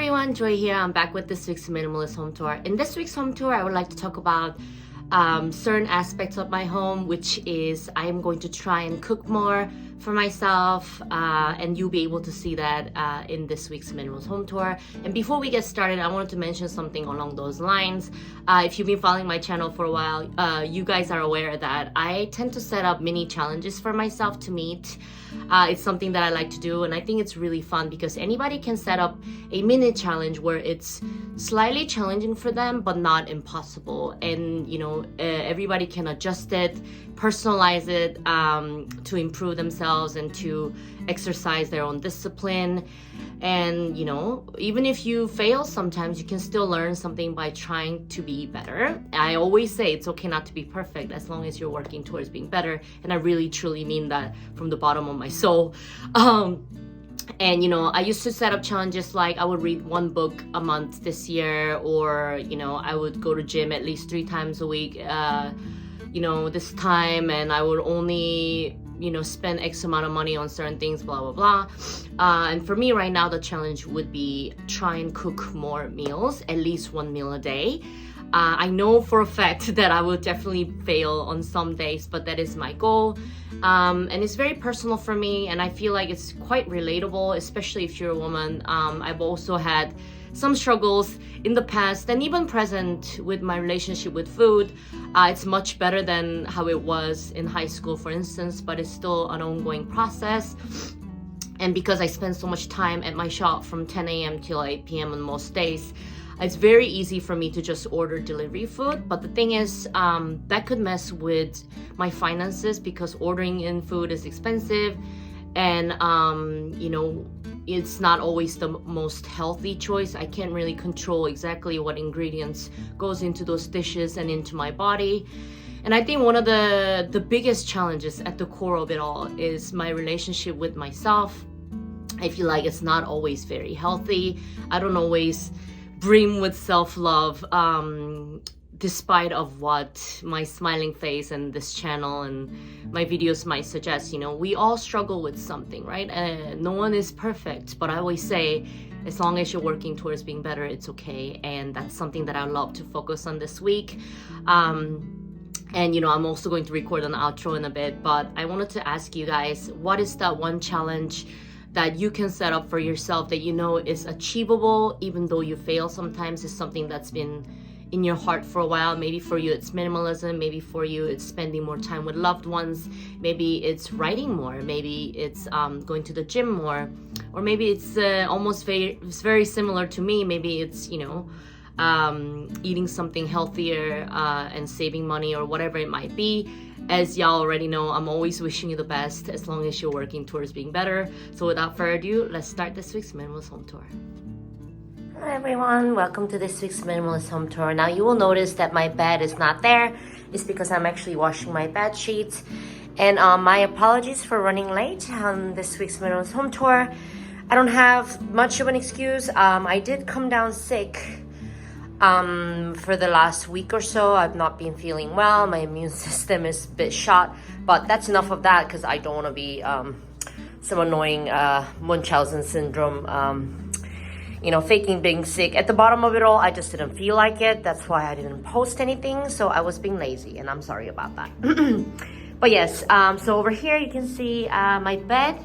everyone, Joy here. I'm back with this week's Minimalist home tour. In this week's home tour, I would like to talk about certain aspects of my home, which is I am going to try and cook more for myself, and you'll be able to see that in this week's Minimalist home tour. And before we get started, I wanted to mention something along those lines. If you've been following my channel for a while, you guys are aware that I tend to set up mini challenges for myself to meet. It's something that I like to do, and I think it's really fun because anybody can set up a mini challenge where it's slightly challenging for them but not impossible, and everybody can adjust it, personalize it to improve themselves and to exercise their own discipline. And even if you fail sometimes, you can still learn something by trying to be better. I always say it's okay not to be perfect as long as you're working towards being better, and I really truly mean that from the bottom of my soul. And I used to set up challenges like I would read one book a month this year, or I would go to gym at least 3 times a week this time, and I would only spend X amount of money on certain things, blah blah blah. And for me right now, the challenge would be try and cook more meals, at least 1 meal a day. I know for a fact that I will definitely fail on some days, but that is my goal. And it's very personal for me, and I feel like it's quite relatable, especially if you're a woman. I've also had some struggles in the past and even present with my relationship with food. It's much better than how it was in high school, for instance, but it's still an ongoing process. And because I spend so much time at my shop from 10 a.m. till 8 p.m. on most days, it's very easy for me to just order delivery food. But the thing is, that could mess with my finances because ordering in food is expensive, and it's not always the most healthy choice. I can't really control exactly what ingredients goes into those dishes and into my body. And I think one of the biggest challenges at the core of it all is my relationship with myself. I feel like it's not always very healthy. I don't always brim with self-love, despite of what my smiling face and this channel and my videos might suggest. We all struggle with something, right? No one is perfect, but I always say as long as you're working towards being better, it's okay. And that's something that I love to focus on this week. And I'm also going to record an outro in a bit, but I wanted to ask you guys, what is that one challenge that you can set up for yourself that is achievable even though you fail sometimes? Is something that's been in your heart for a while. Maybe for you it's minimalism, maybe for you it's spending more time with loved ones, maybe it's writing more, maybe it's going to the gym more, or maybe it's it's very similar to me. Maybe it's eating something healthier and saving money, or whatever it might be. As y'all already know, I'm always wishing you the best as long as you're working towards being better. So without further ado, let's start this week's Minimalist home tour. Hi everyone, welcome to this week's Minimalist home tour. Now you will notice that my bed is not there. It's because I'm actually washing my bed sheets. And my apologies for running late on this week's Minimalist home tour. I don't have much of an excuse. I did come down sick for the last week or so. I've not been feeling well. My immune system is a bit shot, but that's enough of that because I don't want to be some annoying Munchausen syndrome, faking being sick. At the bottom of it all, I just didn't feel like it. That's why I didn't post anything. So I was being lazy, and I'm sorry about that. But yes, so over here you can see my bed,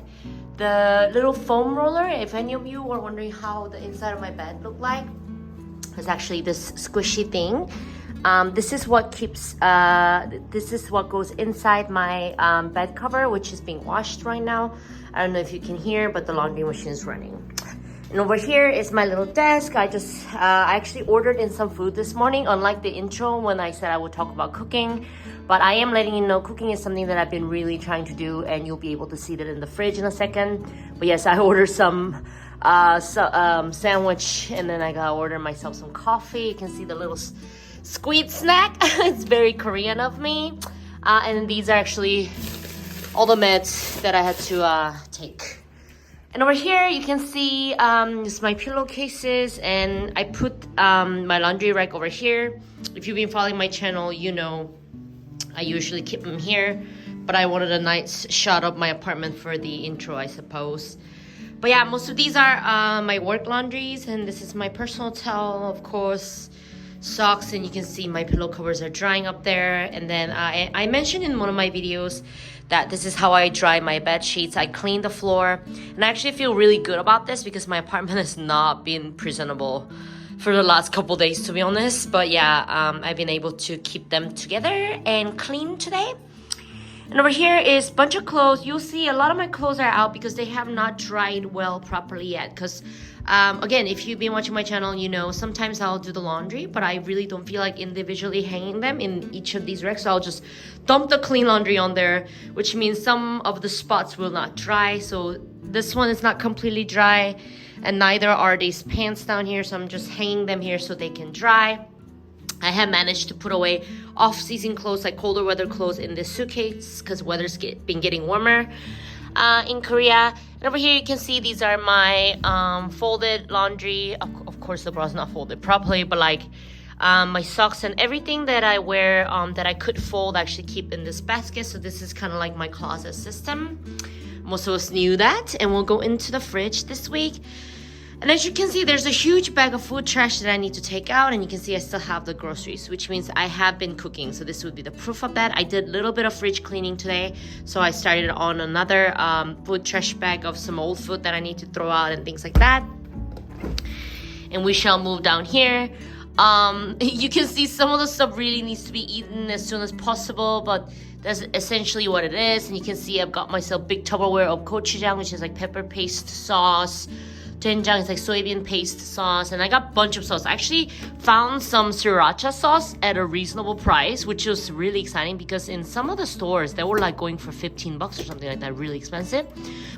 the little foam roller. If any of you were wondering how the inside of my bed looked like, it's actually this squishy thing. This is what goes inside my bed cover, which is being washed right now. I don't know if you can hear, but the laundry machine is running. And over here is my little desk. I actually ordered in some food this morning, unlike the intro when I said I would talk about cooking. But I am letting you know cooking is something that I've been really trying to do, and you'll be able to see that in the fridge in a second. But yes, I ordered some sandwich, and then I gotta order myself some coffee. You can see the little sweet snack. It's very Korean of me. And these are actually all the meds that I had to take. And over here you can see just my pillowcases, and I put my laundry rack over here. If you've been following my channel, I usually keep them here, but I wanted a nice shot of my apartment for the intro, I suppose. But yeah, most of these are my work laundries, and this is my personal towel, of course, socks, and you can see my pillow covers are drying up there. And then I mentioned in one of my videos that this is how I dry my bed sheets. I clean the floor, and I actually feel really good about this because my apartment has not been presentable for the last couple days, to be honest. But yeah, I've been able to keep them together and clean today. And over here is a bunch of clothes. You'll see a lot of my clothes are out because they have not dried well properly yet. Because again, if you've been watching my channel, you know sometimes I'll do the laundry, but I really don't feel like individually hanging them in each of these racks. So I'll just dump the clean laundry on there, which means some of the spots will not dry. So this one is not completely dry, and neither are these pants down here. So I'm just hanging them here so they can dry. I have managed to put away off-season clothes, like colder weather clothes, in this suitcase because weather's been getting warmer in Korea. And over here you can see these are my folded laundry. Of course the bra's not folded properly, but like my socks and everything that I wear that I could fold, I actually keep in this basket. So this is kind of like my closet system. Most of us knew that, and we'll go into the fridge this week. And as you can see, there's a huge bag of food trash that I need to take out, and you can see I still have the groceries, which means I have been cooking. So this would be the proof of that. I did a little bit of fridge cleaning today, so I started on another food trash bag of some old food that I need to throw out and things like that. And we shall move down here. You can see some of the stuff really needs to be eaten as soon as possible, but that's essentially what it is. And you can see I've got myself big Tupperware of gochujang, which is like pepper paste sauce. Doenjang is like soybean paste sauce, and I got a bunch of sauce. I actually found some sriracha sauce at a reasonable price, which was really exciting because in some of the stores they were like going for 15 bucks or something like that, really expensive.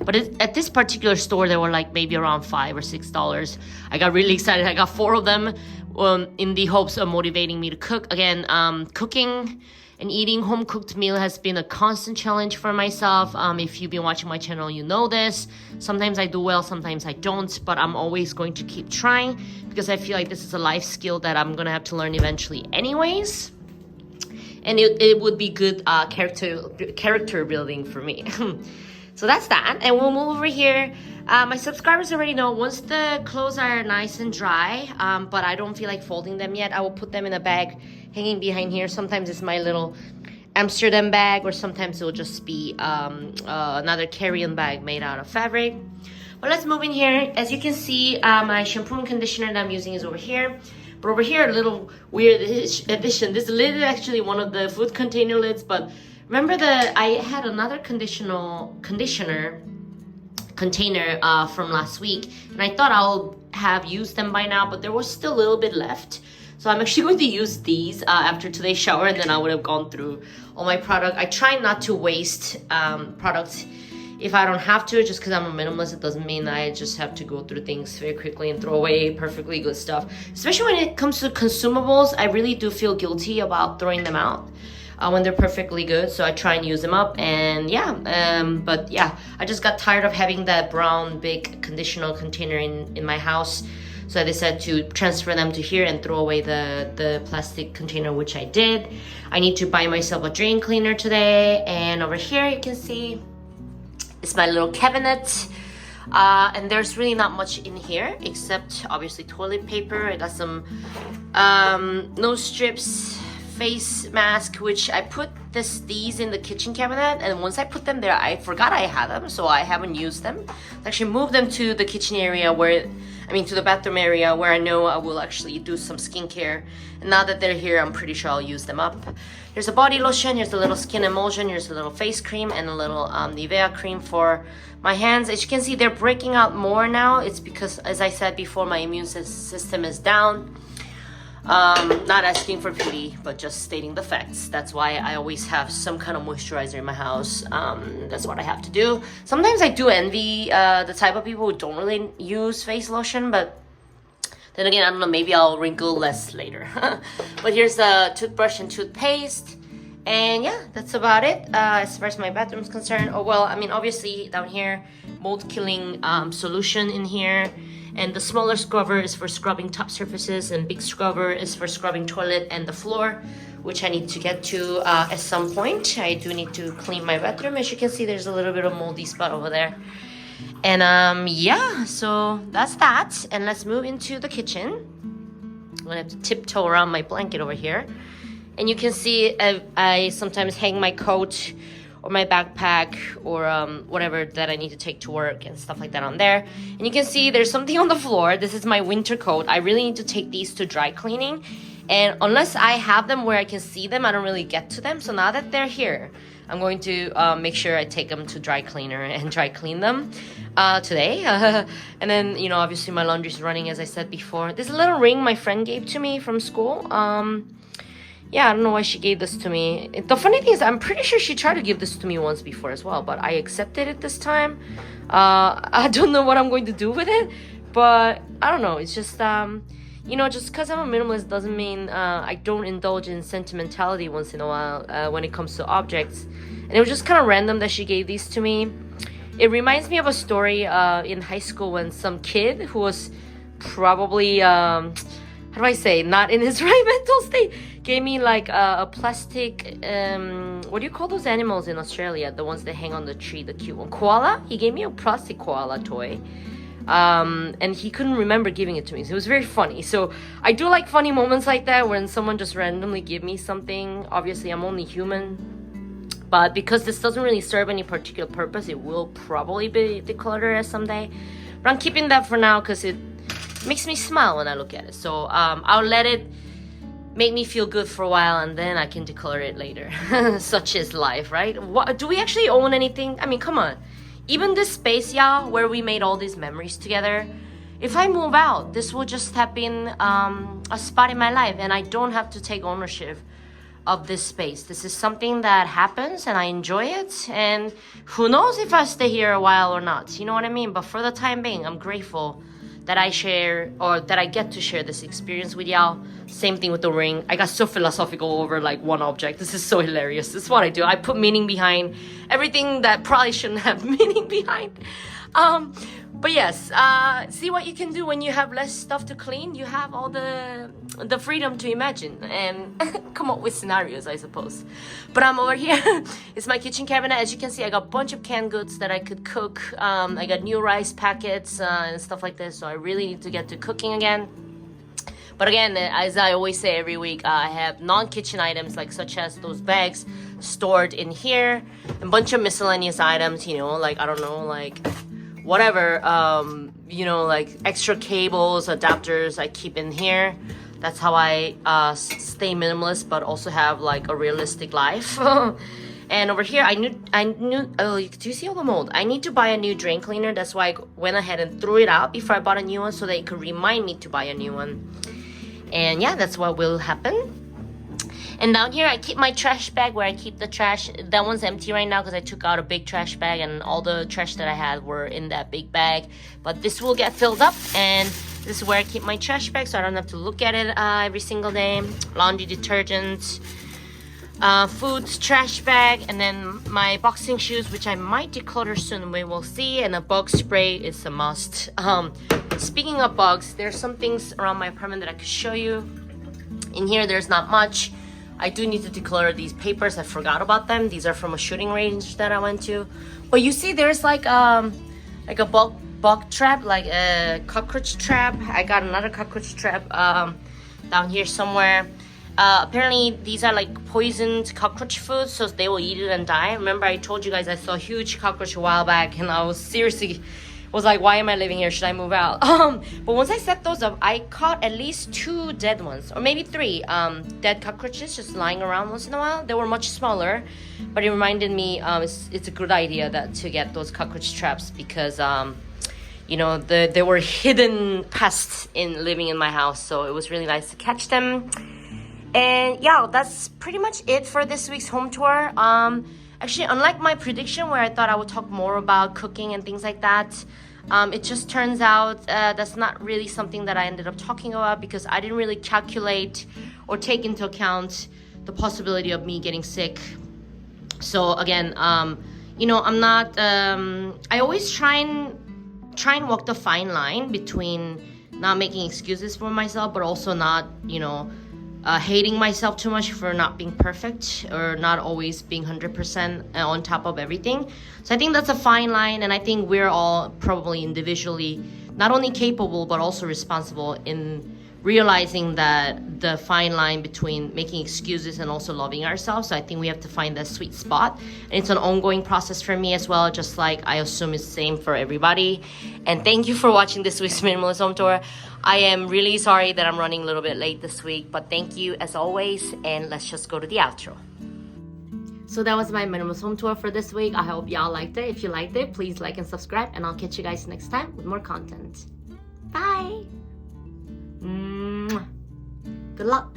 But at this particular store they were like maybe around $5 or $6. I got really excited. I got 4 of them in the hopes of motivating me to cook. Again, cooking and eating home cooked meal has been a constant challenge for myself. If you've been watching my channel, you know this. Sometimes I do well, sometimes I don't, but I'm always going to keep trying because I feel like this is a life skill that I'm gonna have to learn eventually anyways. And it would be good character building for me. So that's that, and we'll move over here. My subscribers already know once the clothes are nice and dry, but I don't feel like folding them yet, I will put them in a bag hanging behind here. Sometimes it's my little Amsterdam bag, or sometimes it will just be another carry-on bag made out of fabric. But let's move in here. As you can see, my shampoo and conditioner that I'm using is over here. But over here, a little weird addition. This lid is actually one of the food container lids, but remember that I had another conditioner container from last week, and I thought I'll have used them by now, but there was still a little bit left. So I'm actually going to use these after today's shower, and then I would have gone through all my product. I try not to waste products if I don't have to, just because I'm a minimalist. It doesn't mean I just have to go through things very quickly and throw away perfectly good stuff. Especially when it comes to consumables, I really do feel guilty about throwing them out when they're perfectly good, so I try and use them up. And yeah, but yeah, I just got tired of having that brown big conditioner container in my house, so I decided to transfer them to here and throw away the plastic container, which I did. I need to buy myself a drain cleaner today. And over here you can see it's my little cabinet, and there's really not much in here except obviously toilet paper. I got some nose strips, face mask, which I put these in the kitchen cabinet, and once I put them there I forgot I had them, so I haven't used them. I actually moved them to the kitchen area to the bathroom area where I know I will actually do some skincare, and now that they're here I'm pretty sure I'll use them up. Here's a body lotion, here's a little skin emulsion, here's a little face cream, and a little Nivea cream for my hands. As you can see, they're breaking out more now. It's because, as I said before, my immune system is down. Not asking for pity, but just stating the facts. That's why I always have some kind of moisturizer in my house. That's what I have to do. Sometimes I do envy the type of people who don't really use face lotion, but then again, I don't know, maybe I'll wrinkle less later. But here's the toothbrush and toothpaste. And yeah, that's about it as far as my bathroom is concerned. Oh well, obviously down here, mold killing solution in here. And the smaller scrubber is for scrubbing top surfaces, and big scrubber is for scrubbing toilet and the floor, which I need to get to at some point. I do need to clean my bathroom. As you can see, there's a little bit of moldy spot over there. And yeah, so that's that. And let's move into the kitchen. I'm gonna have to tiptoe around my blanket over here. And you can see I sometimes hang my coat or my backpack or whatever that I need to take to work and stuff like that on there. And you can see there's something on the floor. This is my winter coat. I really need to take these to dry cleaning. And unless I have them where I can see them, I don't really get to them. So now that they're here, I'm going to make sure I take them to dry cleaner and dry clean them today. And then, you know, obviously my laundry's running, as I said before. This little ring my friend gave to me from school. Yeah, I don't know why she gave this to me. The funny thing is, I'm pretty sure she tried to give this to me once before as well, but I accepted it this time. I don't know what I'm going to do with it, but I don't know. It's just, you know, just because I'm a minimalist doesn't mean I don't indulge in sentimentality once in a while when it comes to objects. And it was just kind of random that she gave these to me. It reminds me of a story in high school when some kid who was probably, how do I say, not in his right mental state, gave me like a plastic, what do you call those animals in Australia? The ones that hang on the tree, the cute one. Koala? He gave me a plastic koala toy. And he couldn't remember giving it to me. So it was very funny. So I do like funny moments like that when someone just randomly give me something. Obviously, I'm only human. But because this doesn't really serve any particular purpose, it will probably be decluttered someday. But I'm keeping that for now because it makes me smile when I look at it. So I'll let it make me feel good for a while and then I can declutter it later. Such is life, right? What, do we actually own anything? I mean, come on. Even this space, y'all, where we made all these memories together, if I move out, this will just have been a spot in my life and I don't have to take ownership of this space. This is something that happens and I enjoy it, and who knows if I stay here a while or not, you know what I mean? But for the time being, I'm grateful that I share, or that I get to share this experience with y'all. Same thing with the ring. I got so philosophical over like one object. This is so hilarious. This is what I do. I put meaning behind everything that probably shouldn't have meaning behind. But yes, see what you can do when you have less stuff to clean. You have all the freedom to imagine and come up with scenarios, I suppose. But I'm over here. It's my kitchen cabinet. As you can see, I got a bunch of canned goods that I could cook. I got new rice packets and stuff like this. So I really need to get to cooking again. But again, as I always say every week, I have non-kitchen items like such as those bags stored in here. A bunch of miscellaneous items, you know, like, I don't know, like whatever, you know, like extra cables, adapters I keep in here. That's how I stay minimalist, but also have like a realistic life. And over here, I knew, oh, do you see all the mold? I need to buy a new drain cleaner. That's why I went ahead and threw it out before I bought a new one so that it could remind me to buy a new one. And yeah, that's what will happen. And down here, I keep my trash bag where I keep the trash. That one's empty right now because I took out a big trash bag and all the trash that I had were in that big bag. But this will get filled up, and this is where I keep my trash bag so I don't have to look at it every single day. Laundry detergent, food trash bag, and then my boxing shoes, which I might declutter soon, we will see. And a bug spray is a must. Speaking of bugs, there's some things around my apartment that I could show you. In here, there's not much. I do need to declutter these papers. I forgot about them. These are from a shooting range that I went to. But you see, there's like a bug trap, like a cockroach trap. I got another cockroach trap down here somewhere. Apparently, these are like poisoned cockroach food, so they will eat it and die. Remember, I told you guys I saw a huge cockroach a while back, and I was seriously was like, why am I living here? Should I move out? But once I set those up, I caught at least 2 dead ones, or maybe 3 dead cockroaches just lying around once in a while. They were much smaller, but it reminded me it's a good idea to get those cockroach traps because you know, there were hidden pests living in my house, so it was really nice to catch them. And yeah, that's pretty much it for this week's home tour. Actually, unlike my prediction where I thought I would talk more about cooking and things like that, it just turns out that's not really something that I ended up talking about because I didn't really calculate or take into account the possibility of me getting sick. So again, you know, I'm not, I always try and walk the fine line between not making excuses for myself, but also not, you know, hating myself too much for not being perfect or not always being 100% on top of everything. So I think that's a fine line, and I think we're all probably individually not only capable but also responsible in realizing that the fine line between making excuses and also loving ourselves. So I think we have to find that sweet spot, and it's an ongoing process for me as well, just like I assume it's the same for everybody. And thank you for watching this week's Minimalist Home Tour. I am really sorry that I'm running a little bit late this week, but thank you as always, and let's just go to the outro. So that was my Minimalist Home Tour for this week. I hope y'all liked it. If you liked it, please like and subscribe, and I'll catch you guys next time with more content. Bye! Good luck!